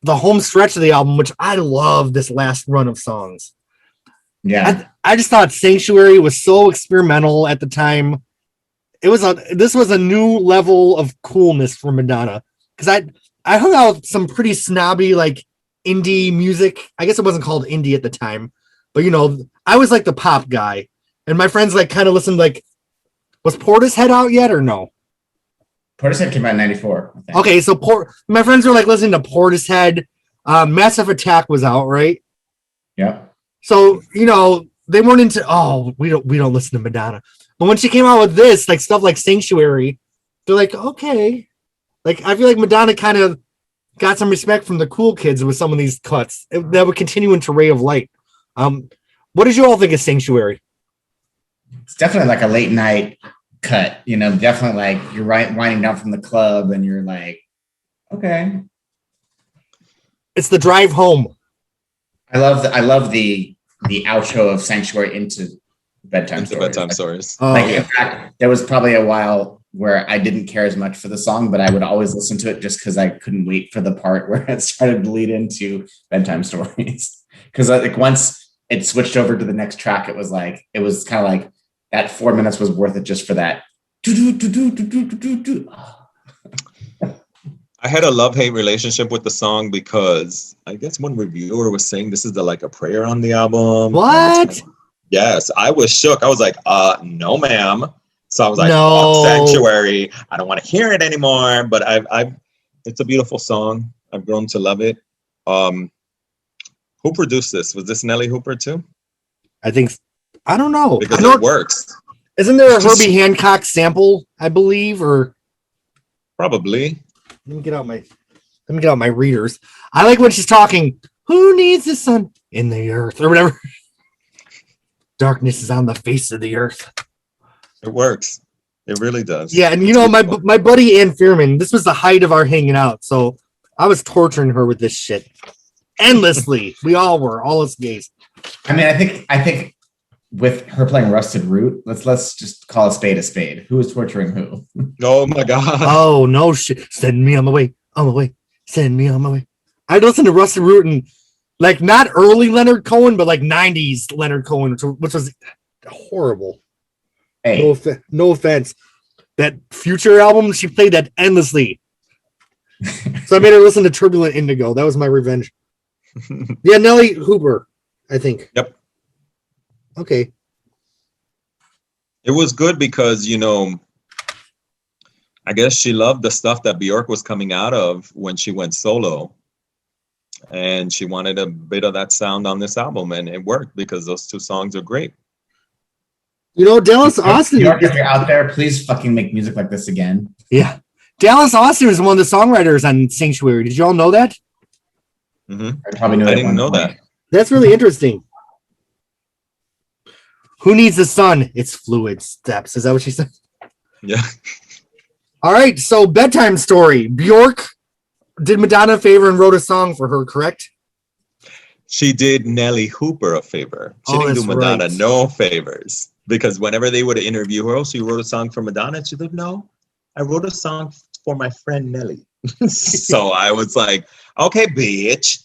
the home stretch of the album, which I love this last run of songs. Yeah, I just thought Sanctuary was so experimental at the time. This was a new level of coolness for Madonna, because I hung out with some pretty snobby like indie music. I guess it wasn't called indie at the time, but you know, I was like the pop guy, and my friends like kind of listened. Like, was Portishead out yet or no? Portishead came out in '94. I think. Okay, so my friends were like listening to Portishead. Massive Attack was out, right? Yep. So you know they weren't into. Oh, we don't listen to Madonna. But when she came out with this, like stuff like Sanctuary, they're like, okay. Like I feel like Madonna kind of got some respect from the cool kids with some of these cuts that would continue into Ray of Light. What did you all think of Sanctuary? It's definitely like a late night cut. You know, definitely like you're winding down from the club and you're like, okay. It's the drive home. I love the outro of Sanctuary into Bedtime Into Story. Bedtime Stories. Like, in fact, there was probably a while where I didn't care as much for the song, but I would always listen to it just because I couldn't wait for the part where it started to lead into Bedtime Stories. Because like once it switched over to the next track, it was kind of like that 4 minutes was worth it just for that. I had a love-hate relationship with the song because I guess one reviewer was saying this is a prayer on the album. What? Yes, I was shook. I was like, no, ma'am. So I was like, No. fuck Sanctuary. I don't want to hear it anymore. But it's a beautiful song. I've grown to love it. Who produced this? Was this Nelly Hooper too? I don't know. Because it works. Isn't there a Herbie Hancock sample, I believe, or Probably. let me get out my readers. I like when she's talking, who needs the sun in the earth or whatever. Darkness is on the face of the earth. It works. It really does. Yeah, and you know, my buddy Ann Fearman, this was the height of our hanging out, so I was torturing her with this shit endlessly. We all were, all us gays. I mean, I think with her playing Rusted Root, let's just call a spade. Who is torturing who? Oh my God. Oh no shit! Send me on my way. Send me on my way. I listened to Rusted Root and like not early Leonard Cohen, but like '90s Leonard Cohen, which was horrible. Hey, No offense. That Future album, she played that endlessly. So I made her listen to Turbulent Indigo. That was my revenge. Yeah, Nelly Hooper, I think. Yep. Okay. It was good because, you know, I guess she loved the stuff that Bjork was coming out of when she went solo. And she wanted a bit of that sound on this album. And it worked because those two songs are great. You know, Dallas Austin. Bjork, if you're out there, please fucking make music like this again. Yeah. Dallas Austin is one of the songwriters on Sanctuary. Did you all know that? Mm-hmm. I probably knew I that didn't one know point. that. That's really interesting. Who needs the sun? It's fluid steps. Is that what she said? Yeah. All right. So Bedtime Story. Bjork did Madonna a favor and wrote a song for her, correct? She did Nelly Hooper a favor. She Oh, didn't do that's Madonna right. no favors. Because whenever they would interview her, so you wrote a song for Madonna? She's like, no, I wrote a song for my friend Nelly. So I was like, okay, bitch.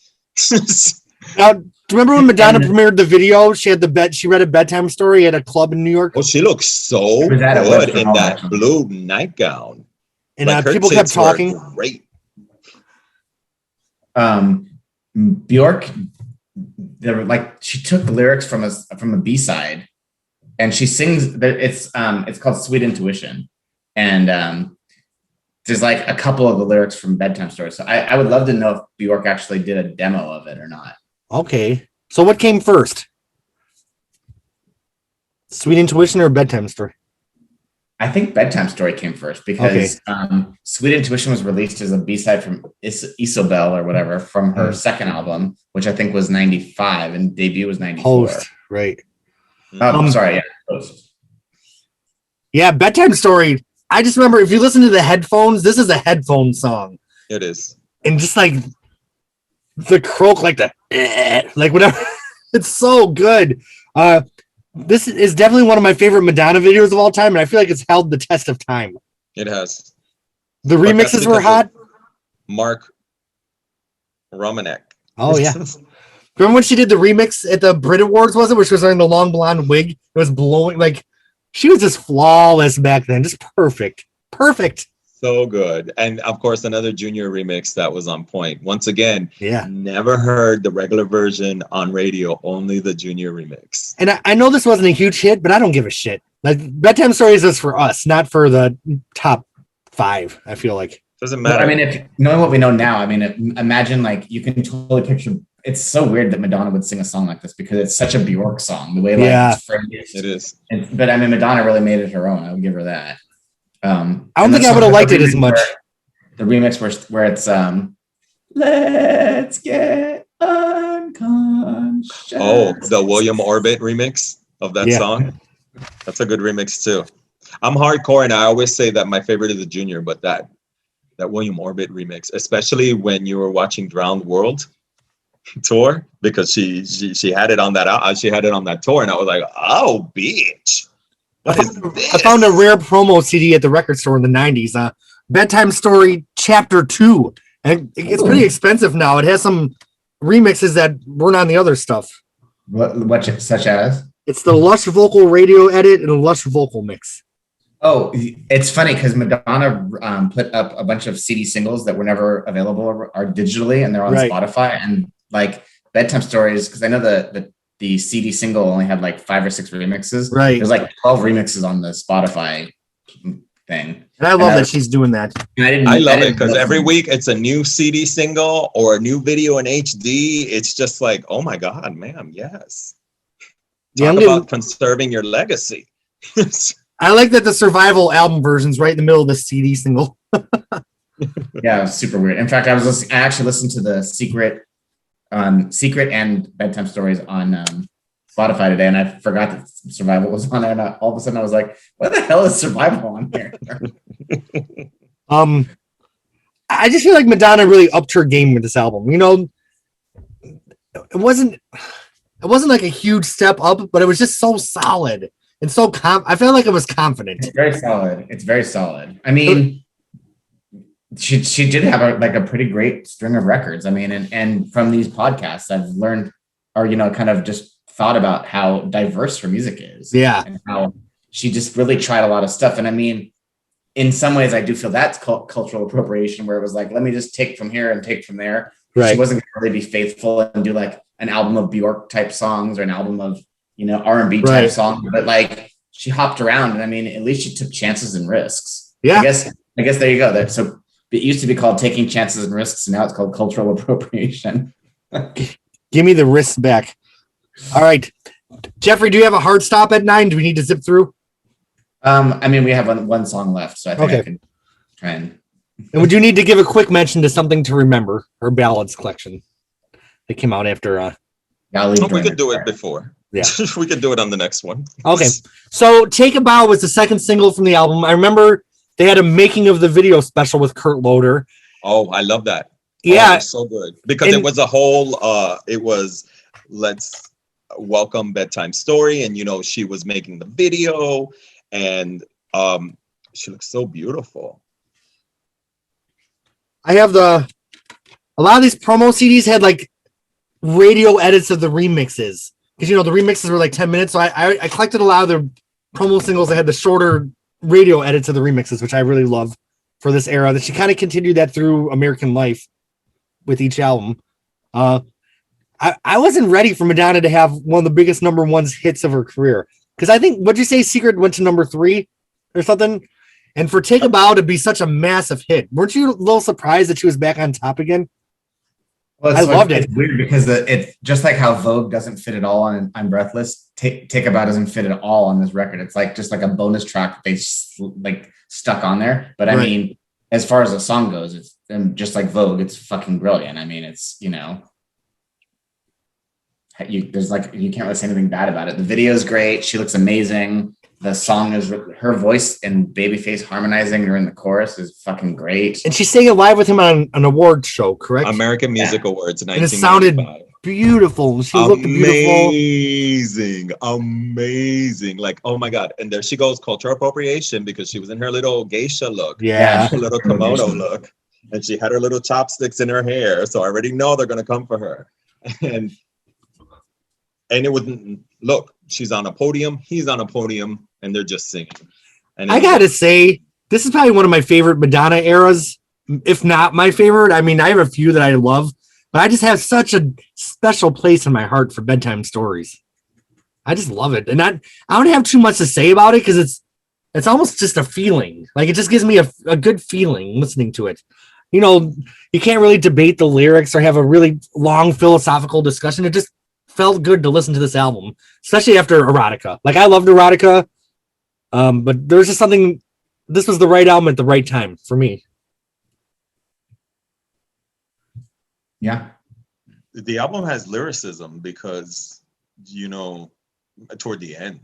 Now, do you remember when Madonna premiered the video? She had she read a bedtime story at a club in New York, Oh, she looks so It was at a good Western in Hall, that actually. blue nightgown. and Like, her people kept tits were talking. Great. Bjork, she took the lyrics from a B-side, and she sings. It's called Sweet Intuition, and there's like a couple of the lyrics from Bedtime Story. So I would love to know if Bjork actually did a demo of it or not. Okay. So what came first? Sweet Intuition or Bedtime Story? I think Bedtime Story came first because Sweet Intuition was released as a B-side from Isobel or whatever from her second album, which I think was 95 and debut was 94. Post, right. Sorry, yeah, Post. Yeah, Bedtime Story. I just remember if you listen to the headphones, this is a headphone song. It is. And just like the croak, like the like whatever. It's so good. This is definitely one of my favorite Madonna videos of all time, and I feel like it's held the test of time. It has. The remixes were hot. Mark Romanek. Oh yeah. Remember when she did the remix at the Brit Awards, was it? Where she was wearing the long blonde wig? It was blowing, like she was just flawless back then. Just perfect. Perfect. So good. And of course, another Junior remix that was on point. Once again, never heard the regular version on radio, only the Junior remix. And I know this wasn't a huge hit, but I don't give a shit. Like Bedtime Stories is for us, not for the top 5, I feel like. Doesn't matter. Well, I mean, if knowing what we know now, I mean, imagine like you can totally picture. It's so weird that Madonna would sing a song like this because it's such a Bjork song. The way it's phrased. It is. But I mean, Madonna really made it her own. I would give her that. I don't think I would have liked it as much. The remix where it's let's get unconscious. Oh, the William Orbit remix of that song. That's a good remix too. I'm hardcore, and I always say that my favorite is the Junior, but that William Orbit remix, especially when you were watching Drowned World tour, because she had it on that she had it on that tour, and I was like, oh, bitch. I found a rare promo CD at the record store in the 90s. Bedtime Story Chapter 2. And it's pretty expensive now. It has some remixes that weren't on the other stuff. What such as? It's the Lush Vocal Radio Edit and a Lush Vocal Mix. Oh, it's funny because Madonna put up a bunch of CD singles that were never available or digitally, and they're on Spotify. And like Bedtime Stories, because I know the CD single only had like 5 or 6 remixes. Right. There's like 12 remixes on the Spotify thing. And I love that she's doing that. I love it because every week it's a new CD single or a new video in HD. It's just like, oh my God, ma'am, yes. Talk about conserving your legacy. I like that the Survival album version's right in the middle of the CD single. Yeah, it was super weird. In fact, I actually listened to the Secret and Bedtime Stories on Spotify today, and I forgot that Survival was on there, and all of a sudden I was like, what the hell is Survival on here? I just feel like Madonna really upped her game with this album. You know, it wasn't like a huge step up, but it was just so solid and so I felt like it was confident. It's very solid. I mean, she did have a pretty great string of records. I mean, and from these podcasts, I've learned, or kind of just thought about how diverse her music is. Yeah, and how she just really tried a lot of stuff. And I mean, in some ways, I do feel that's cultural appropriation, where it was like, let me just take from here and take from there. Right. She wasn't going to really be faithful and do like an album of Bjork type songs or an album of R&B type songs, but like she hopped around, and I mean, at least she took chances and risks. Yeah, I guess there you go. So it used to be called taking chances and risks, and now it's called cultural appropriation. Give me the risks back. All right, Jeffrey, do you have a hard stop at 9? Do we need to zip through? I mean, we have one song left, so I think I can try and would you need to give a quick mention to Something to Remember, her ballads collection that came out after? We could do it before. Yeah, we could do it on the next one. Okay, so Take a Bow was the second single from the album. I remember they had a making of the video special with Kurt Loder. Oh, I love that. Yeah, it was so good because it was a whole. It was let's welcome Bedtime Story, and she was making the video, and she looks so beautiful. I have a lot of these promo CDs had like radio edits of the remixes, because the remixes were like 10 minutes. So I collected a lot of the promo singles that had the shorter radio edits of the remixes, which I really love for this era. That she kind of continued that through American Life with each album. I wasn't ready for Madonna to have one of the biggest number ones hits of her career, because I think, what'd you say, Secret went to number 3 or something? And for Take a Bow to be such a massive hit, weren't you a little surprised that she was back on top again? Well, I loved it. It's weird because it's just like how Vogue doesn't fit at all on I'm Breathless. Take About doesn't fit at all on this record. It's like just like a bonus track that they like stuck on there. But I mean, as far as the song goes, it's just like Vogue. It's fucking brilliant. I mean, it's you can't really say anything bad about it. The video is great. She looks amazing. The song is her voice and Babyface harmonizing her in the chorus is fucking great. And she sang it live with him on an award show, correct? American Music Awards, and it sounded beautiful. She looked beautiful. Amazing. Like, oh my God. And there she goes, cultural appropriation, because she was in her little geisha look. Yeah. Her little kimono look. And she had her little chopsticks in her hair. So I already know they're going to come for her. And it wouldn't look, she's on a podium, he's on a podium, and they're just singing. And I gotta say, this is probably one of my favorite Madonna eras, if not my favorite. I mean, I have a few that I love, but I just have such a special place in my heart for Bedtime Stories. I just love it. And I don't have too much to say about it because it's almost just a feeling. Like, it just gives me a good feeling listening to it. You know, you can't really debate the lyrics or have a really long philosophical discussion. It just felt good to listen to this album, especially after Erotica. Like, I loved Erotica, but there's just something. This was the right album at the right time for me. Yeah, the album has lyricism because, toward the end,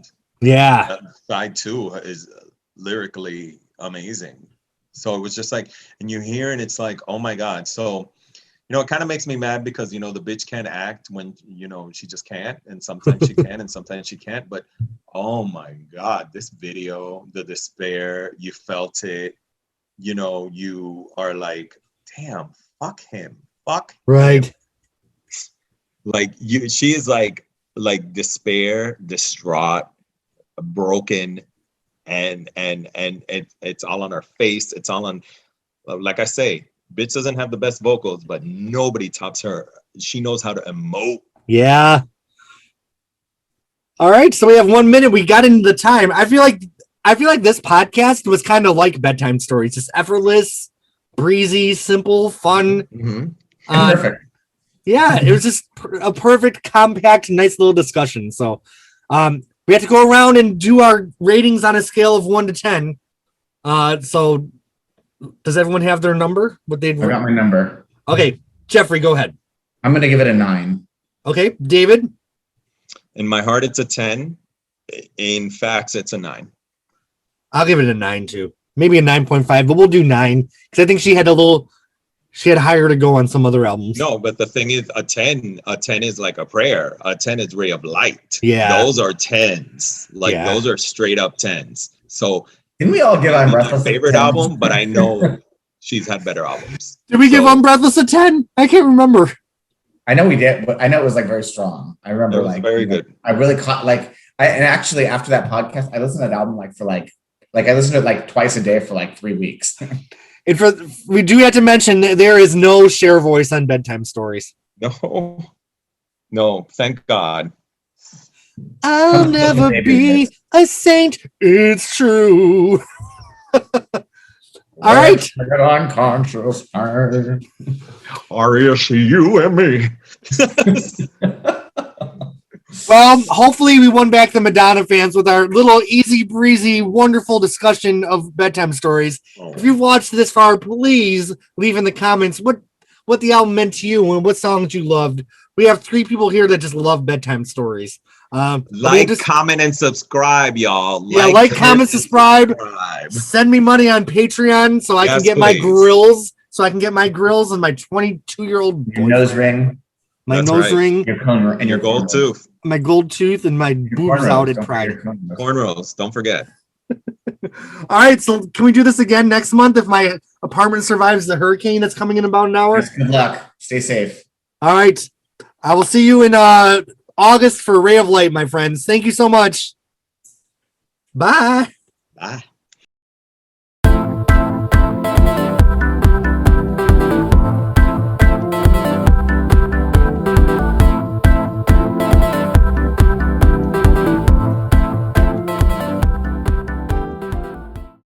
side 2 is lyrically amazing. So it was just like, and you hear and it's like, oh my God. So it kind of makes me mad because, the bitch can't act when, she just can't. And sometimes she can and sometimes she can't. But, oh, my God, this video, the despair, you felt it. You are like, damn, fuck him. Fuck right. him. Like, she is like despair, distraught, broken. And it's all on her face. It's all on, like I say, bitch doesn't have the best vocals, but nobody tops her. She knows how to emote. Yeah. All right, so we have 1 minute. We got into the time. I feel like this podcast was kind of like Bedtime Stories, just effortless, breezy, simple, fun. Mm-hmm. Perfect. Yeah, it was just a perfect, compact, nice little discussion. So, we have to go around and do our ratings on a scale of 1 to 10. So, does everyone have their number? I got my number. Okay, Jeffrey, go ahead. I'm going to give it a 9. Okay, David? In my heart, it's a 10. In facts, it's a 9. I'll give it a 9 too. Maybe a 9.5, but we'll do 9 because I think she had higher to go on some other albums. No, but the thing is, a 10 is like a prayer. A 10 is ray of light. Yeah. Those are 10s. Those are straight up 10s. So, didn't we all give my favorite album? But I know she's had better albums. Did we give Breathless a 10? I can't remember. I know we did, but I know it was very strong. I remember it was very good. I really caught and actually after that podcast, I listened to that album I listened to it twice a day for 3 weeks. And we do have to mention there is no Cher voice on Bedtime Stories. No, thank God. I'll never be a saint. It's true. All right. Unconscious. R-E-S-C-U and me. Well, hopefully we won back the Madonna fans with our little easy breezy, wonderful discussion of Bedtime Stories. If you've watched this far, please leave in the comments what the album meant to you and what songs you loved. We have 3 people here that just love Bedtime Stories. Comment, and subscribe, y'all. Like, comment, subscribe. Send me money on Patreon so I can get my grills. So I can get my grills and my 22-year-old nose ring. My nose ring. Your cone and your gold tooth. My gold tooth and my boobs out at Pride. Cornrows, don't forget. All right, so can we do this again next month if my apartment survives the hurricane that's coming in about an hour? Yes, good luck. Stay safe. All right. I will see you in August for Ray of Light, my friends. Thank you so much. Bye. Bye.